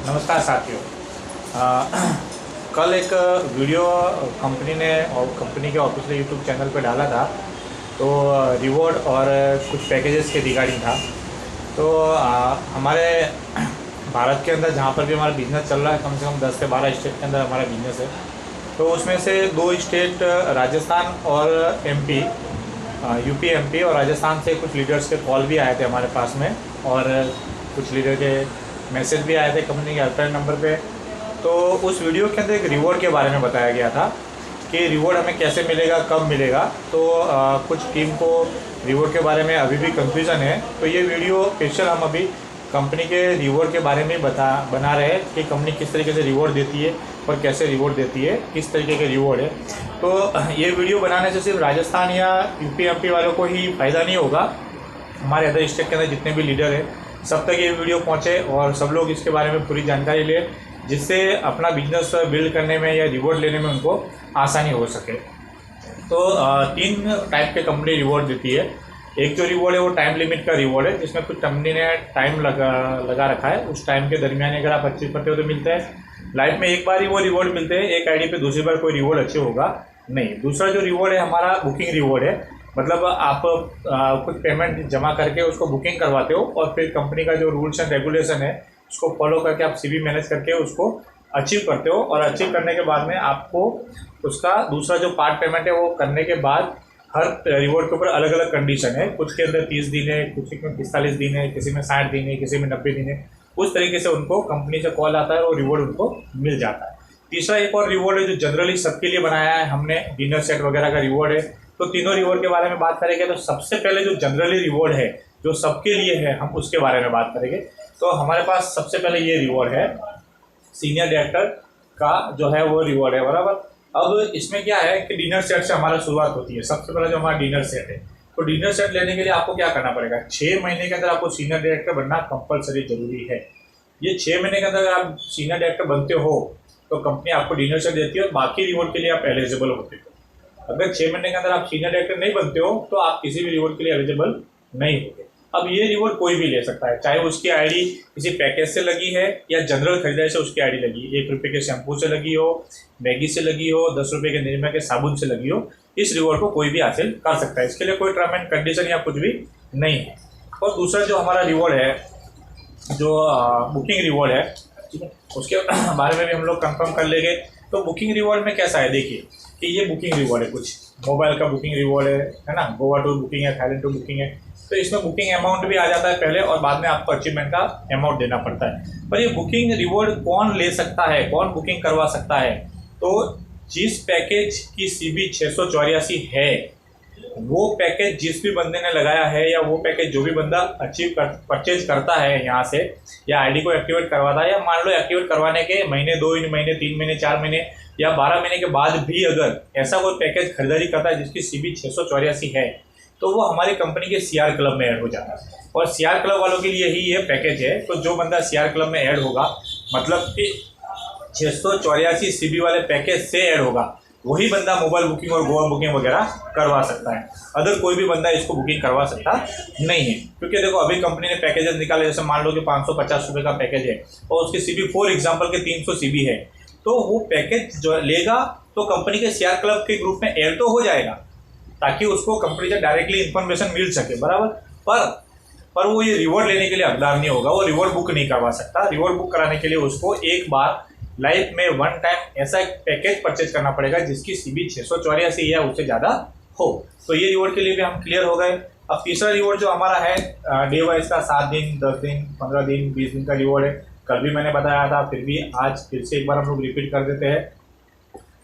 नमस्कार साथियों। कल एक वीडियो कंपनी ने और कंपनी के ऑफिशियल यूट्यूब चैनल पर डाला था। तो रिवॉर्ड और कुछ पैकेजेस के रिगार्डिंग था। तो हमारे भारत के अंदर जहाँ पर भी हमारा बिज़नेस चल रहा है, कम से कम 10 से 12 स्टेट के अंदर हमारा बिज़नेस है। तो उसमें से 2 स्टेट राजस्थान और एमपी, यूपी एमपी और राजस्थान से कुछ लीडर्स के कॉल भी आए थे हमारे पास में, और कुछ लीडर के मैसेज भी आए थे कंपनी के हेल्पलाइन नंबर पे। तो उस वीडियो के अंदर एक रिवॉर्ड के बारे में बताया गया था कि रिवॉर्ड हमें कैसे मिलेगा, कब मिलेगा। तो कुछ टीम को रिवॉर्ड के बारे में अभी भी कंफ्यूजन है। तो ये वीडियो स्पेशल हम अभी कंपनी के रिवॉर्ड के बारे में बना रहे हैं कि कंपनी किस तरीके से रिवॉर्ड देती है और कैसे रिवॉर्ड देती है, किस तरीके के रिवॉर्ड है। तो ये वीडियो बनाने से सिर्फ राजस्थान या यूपी एमपी वालों को ही फ़ायदा नहीं होगा, हमारे अदर स्टेट के अंदर जितने भी लीडर हैं सब तक ये वीडियो पहुंचे और सब लोग इसके बारे में पूरी जानकारी ले, जिससे अपना बिजनेस बिल्ड करने में या रिवॉर्ड लेने में उनको आसानी हो सके। तो 3 टाइप के कंपनी रिवॉर्ड देती है। एक जो रिवॉर्ड है वो टाइम लिमिट का रिवॉर्ड है, जिसमें कुछ कंपनी ने टाइम लगा रखा है। उस टाइम के दरमियान अगर आप अचीव करते हो तो मिलता है। लाइफ में एक बार ही वो रिवॉर्ड मिलते हैं, एक आईडी पे दूसरी बार कोई रिवॉर्ड अचीव होगा नहीं। दूसरा जो रिवॉर्ड है हमारा बुकिंग रिवॉर्ड है, मतलब आप कुछ पेमेंट जमा करके उसको बुकिंग करवाते हो और फिर कंपनी का जो रूल्स एंड रेगुलेशन है उसको फॉलो करके आप सीवी मैनेज करके उसको अचीव करते हो। और अचीव करने के बाद में आपको उसका दूसरा जो पार्ट पेमेंट है वो करने के बाद हर रिवॉर्ड के ऊपर अलग अलग कंडीशन है। कुछ के अंदर 30 दिन है, कुछ में 45 दिन है, किसी में 60 दिन है, किसी में 90 दिन है। उस तरीके से उनको कंपनी से कॉल आता है और रिवॉर्ड उनको मिल जाता है। तीसरा एक और रिवॉर्ड है जो जनरली सबके लिए बनाया है हमने, डिनर सेट वगैरह का रिवॉर्ड है। तो तीनों रिवॉर्ड के बारे में बात करेंगे। तो सबसे पहले जो जनरली रिवॉर्ड है जो सबके लिए है, हम उसके बारे में बात करेंगे। तो हमारे पास सबसे पहले ये रिवॉर्ड है सीनियर डायरेक्टर का जो है वो रिवॉर्ड है, बराबर। अब इसमें क्या है कि डिनर सेट से हमारा शुरुआत होती है। सबसे पहले जो हमारा डिनर सेट है, तो डिनर सेट लेने के लिए आपको क्या करना पड़ेगा, 6 महीने के अंदर आपको सीनियर डायरेक्टर बनना कंपलसरी जरूरी है। ये 6 महीने के अंदर आप सीनियर डायरेक्टर बनते हो तो कंपनी आपको डिनर सेट देती है और बाकी रिवॉर्ड के लिए आप एलिजिबल होते हो। अगर 6 महीने के अंदर आप सीनियर डायरेक्टर नहीं बनते हो तो आप किसी भी रिवॉर्ड के लिए एलिजिबल नहीं होते। अब ये रिवॉर्ड कोई भी ले सकता है, चाहे उसकी आईडी किसी पैकेज से लगी है या जनरल खरीदारी से उसकी आईडी लगी, 1 रुपये के शैम्पू से लगी हो, मैगी से लगी हो, 10 रुपये के निरमा के साबुन से लगी हो। इस रिवॉर्ड को कोई भी हासिल कर सकता है, इसके लिए कोई टर्म एंड कंडीशन या कुछ भी नहीं है। और दूसरा जो हमारा रिवॉर्ड है जो बुकिंग रिवॉर्ड है, ठीक है, उसके बारे में भी हम लोग कंफर्म कर लेंगे। तो बुकिंग रिवॉर्ड में कैसा है, देखिए कि ये बुकिंग रिवॉर्ड है, कुछ मोबाइल का बुकिंग रिवॉर्ड है ना, गोवा टूर बुकिंग है, थाईलैंड टूर बुकिंग है। तो इसमें बुकिंग अमाउंट भी आ जाता है पहले और बाद में आपको अचीवमेंट का अमाउंट देना पड़ता है। पर ये बुकिंग रिवॉर्ड कौन ले सकता है, कौन बुकिंग करवा सकता है, तो जिस पैकेज की सीबी 684 है वो पैकेज जिस भी बंदे ने लगाया है या वो पैकेज जो भी बंदा परचेज करता है यहाँ से या आईडी को एक्टिवेट करवाता है, या मान लो एक्टिवेट करवाने के महीने, 2 महीने, 3 महीने, 4 महीने या 12 महीने के बाद भी अगर ऐसा कोई पैकेज खरीदारी करता है जिसकी सीबी 684 है तो वो हमारी कंपनी के सीआर क्लब में ऐड हो जाता है। और सीआर क्लब वालों के लिए ही ये पैकेज है। तो जो बंदा सीआर क्लब में ऐड होगा, मतलब कि 684 सीबी वाले पैकेज से ऐड होगा, वही बंदा मोबाइल बुकिंग और गोवा बुकिंग वगैरह करवा सकता है। अदर कोई भी बंदा इसको बुकिंग करवा सकता नहीं है, क्योंकि देखो अभी कंपनी ने पैकेजेस निकाले, जैसे मान लो कि 550 रुपये का पैकेज है और उसकी सीबी फॉर एग्जाम्पल के 300 सीबी है, तो वो पैकेज जो लेगा तो कंपनी के सीआर क्लब के ग्रुप में ऐड तो हो जाएगा ताकि उसको कंपनी से डायरेक्टली इन्फॉर्मेशन मिल सके, बराबर। पर वो ये रिवॉर्ड लेने के लिए हकदार नहीं होगा, वो रिवॉर्ड बुक नहीं करवा सकता। रिवॉर्ड बुक कराने के लिए उसको एक बार लाइफ में 1 टाइम ऐसा एक पैकेज परचेज करना पड़ेगा जिसकी सीबी 684 या उससे ज़्यादा हो। तो ये रिवॉर्ड के लिए भी हम क्लियर हो गए। अब तीसरा रिवॉर्ड जो हमारा है डे वाइज का, 7 दिन, 10 दिन, 15 दिन, 20 दिन का रिवॉर्ड है। कल भी मैंने बताया था, फिर भी आज फिर से एक बार हम लोग रिपीट कर देते हैं।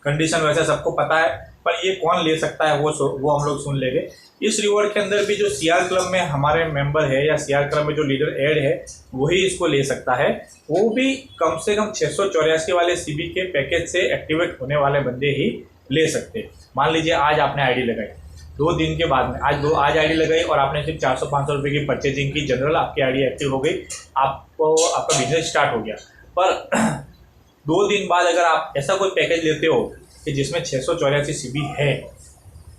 कंडीशन वैसे सबको पता है, पर ये कौन ले सकता है वो हम लोग सुन लेंगे। इस रिवॉर्ड के अंदर भी जो सीआर क्लब में हमारे मेंबर है या सीआर क्लब में जो लीडर ऐड है वही इसको ले सकता है। वो भी कम से कम 684 वाले सीबी के पैकेज से एक्टिवेट होने वाले बंदे ही ले सकते हैं। मान लीजिए आज आपने आईडी लगाई, 2 दिन के बाद में आज आईडी लगाई और आपने सिर्फ 400-500 रुपये की परचेजिंग की, जनरल आपकी आईडी एक्टिव हो गई, आपका बिजनेस स्टार्ट हो गया। पर 2 दिन बाद अगर आप ऐसा कोई पैकेज लेते हो कि जिसमें 684 सीबी है,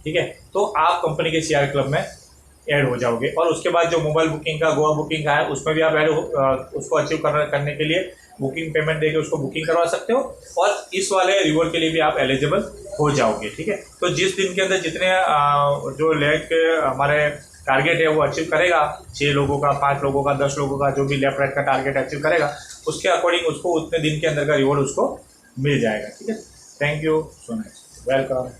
ठीक है, तो आप कंपनी के सीआर क्लब में ऐड हो जाओगे। और उसके बाद जो मोबाइल बुकिंग का, गोवा बुकिंग का है, उसमें भी आप ऐड उसको अचीव करने के लिए बुकिंग पेमेंट देके उसको बुकिंग करवा सकते हो और इस वाले रिवॉर्ड के लिए भी आप एलिजिबल हो जाओगे। ठीक है, तो जिस दिन के अंदर जितने जो लेग के हमारे टारगेट है वो अचीव करेगा, 6 लोगों का, 5 लोगों का, 10 लोगों का, जो भी लेफ्ट राइट का टारगेट अचीव करेगा उसके अकॉर्डिंग उसको उतने दिन के अंदर का रिवॉर्ड उसको मिल जाएगा। ठीक है, thank you so much, welcome.